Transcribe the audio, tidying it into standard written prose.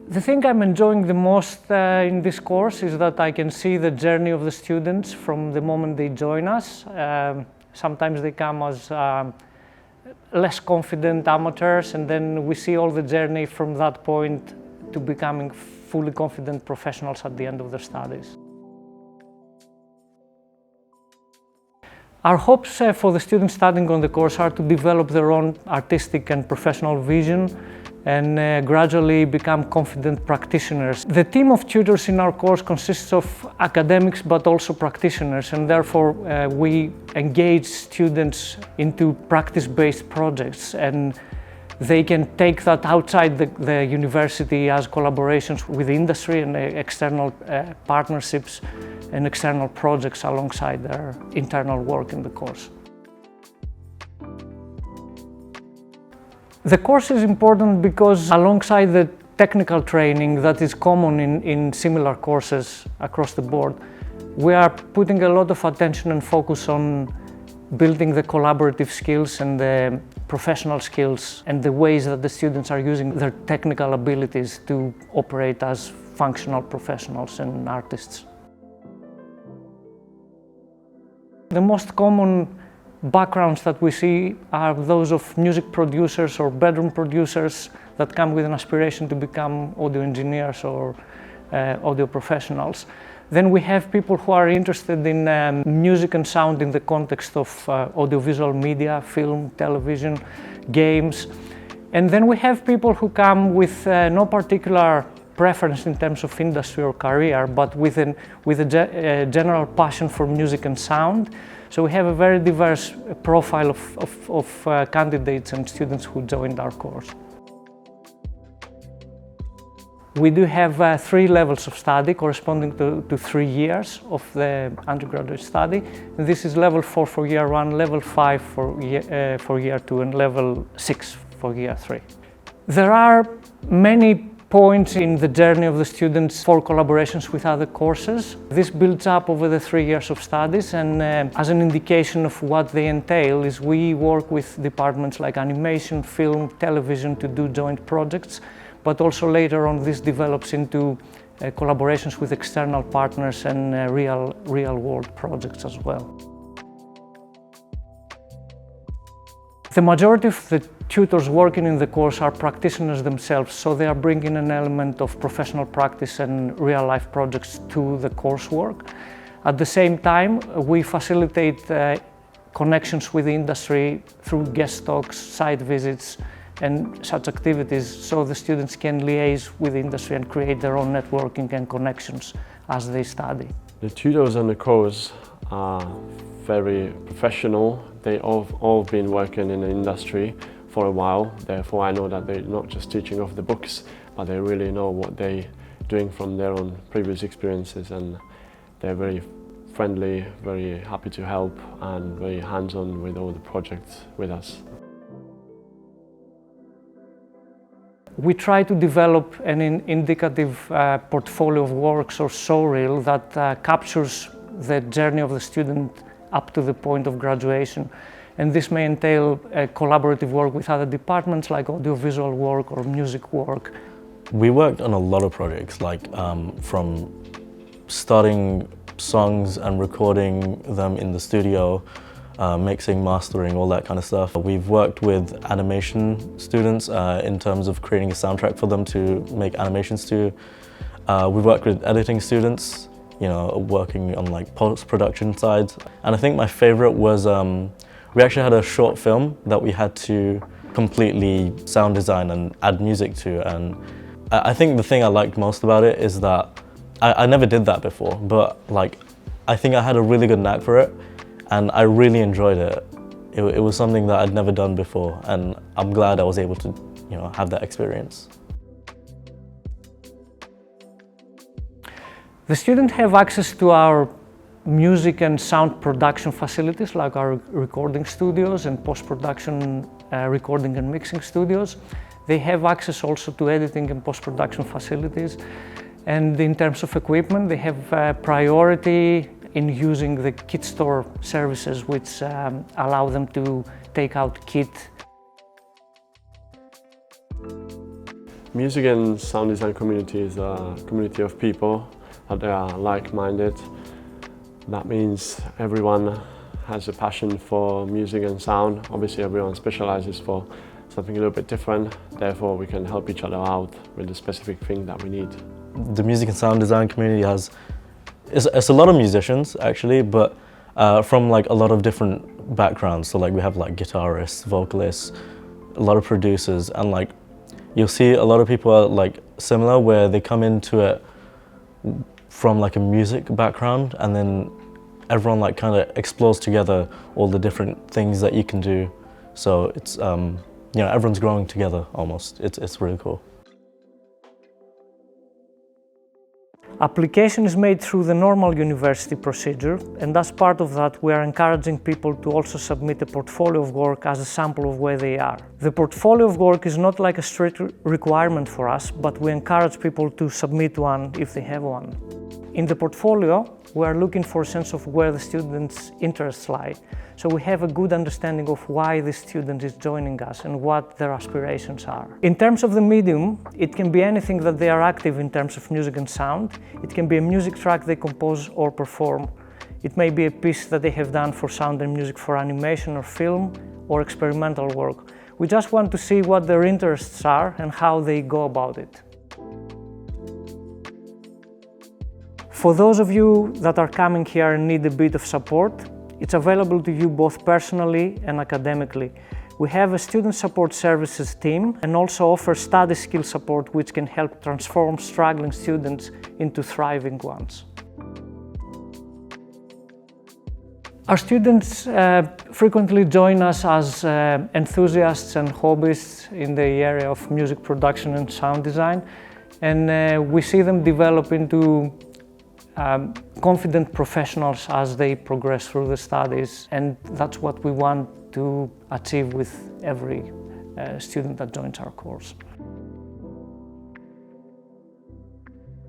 The thing I'm enjoying the most in this course is that I can see the journey of the students from the moment they join us. Sometimes they come as less confident amateurs, and then we see all the journey from that point to becoming fully confident professionals at the end of their studies. Our hopes for the students studying on the course are to develop their own artistic and professional vision and gradually become confident practitioners. The team of tutors in our course consists of academics but also practitioners, and therefore we engage students into practice-based projects, and they can take that outside the university as collaborations with industry and external partnerships and external projects alongside their internal work in the course. The course is important because alongside the technical training that is common in similar courses across the board, we are putting a lot of attention and focus on building the collaborative skills and the professional skills and the ways that the students are using their technical abilities to operate as functional professionals and artists. The most common backgrounds that we see are those of music producers or bedroom producers that come with an aspiration to become audio engineers or audio professionals. Then we have people who are interested in music and sound in the context of audiovisual media, film, television, games. And then we have people who come with no particular preference in terms of industry or career, but with a general passion for music and sound. So we have a very diverse profile of candidates and students who joined our course. We do have 3 levels of study corresponding to 3 years of the undergraduate study. And this is level 4 for year 1, level 5 for year 2, and level 6 for year 3. There are many points in the journey of the students for collaborations with other courses. This builds up over the 3 years of studies, and as an indication of what they entail is we work with departments like animation, film, television to do joint projects, but also later on this develops into collaborations with external partners and real-world projects as well. The majority of the tutors working in the course are practitioners themselves, so they are bringing an element of professional practice and real-life projects to the coursework. At the same time, we facilitate connections with the industry through guest talks, site visits, and such activities, so the students can liaise with the industry and create their own networking and connections as they study. The tutors on the course are very professional. They all been working in the industry for a while, therefore I know that they're not just teaching off the books, but they really know what they're doing from their own previous experiences, and they're very friendly, very happy to help, and very hands-on with all the projects with us. We try to develop an indicative portfolio of works or showreel that captures the journey of the student up to the point of graduation. And this may entail collaborative work with other departments like audiovisual work or music work. We worked on a lot of projects, like from starting songs and recording them in the studio, mixing, mastering, all that kind of stuff. We've worked with animation students in terms of creating a soundtrack for them to make animations to. We've worked with editing students, you know, working on like post-production sides. And I think my favorite was we actually had a short film that we had to completely sound design and add music to. And I think the thing I liked most about it is that I never did that before, but like I think I had a really good knack for it. And I really enjoyed it. It was something that I'd never done before, and I'm glad I was able to, you know, have that experience. The students have access to our music and sound production facilities, like our recording studios and post-production recording and mixing studios. They have access also to editing and post-production facilities. And in terms of equipment, they have priority in using the kit store services, which allow them to take out kit. Music and sound design community is a community of people that they are like-minded. That means everyone has a passion for music and sound. Obviously everyone specializes for something a little bit different, therefore we can help each other out with the specific thing that we need. The music and sound design community it's a lot of musicians actually, but from like a lot of different backgrounds. So like we have like guitarists, vocalists, a lot of producers, and like you'll see a lot of people are like similar where they come into it from like a music background, and then everyone like kind of explores together all the different things that you can do. So it's you know, everyone's growing together almost. It's really cool. Application is made through the normal university procedure, and as part of that we are encouraging people to also submit a portfolio of work as a sample of where they are. The portfolio of work is not like a strict requirement for us, but we encourage people to submit one if they have one. In the portfolio, we are looking for a sense of where the students' interests lie, so we have a good understanding of why the student is joining us and what their aspirations are. In terms of the medium, it can be anything that they are active in terms of music and sound. It can be a music track they compose or perform. It may be a piece that they have done for sound and music for animation or film or experimental work. We just want to see what their interests are and how they go about it. For those of you that are coming here and need a bit of support, it's available to you both personally and academically. We have a student support services team and also offer study skill support which can help transform struggling students into thriving ones. Our students frequently join us as enthusiasts and hobbyists in the area of music production and sound design, and we see them develop into confident professionals as they progress through the studies, and that's what we want to achieve with every student that joins our course.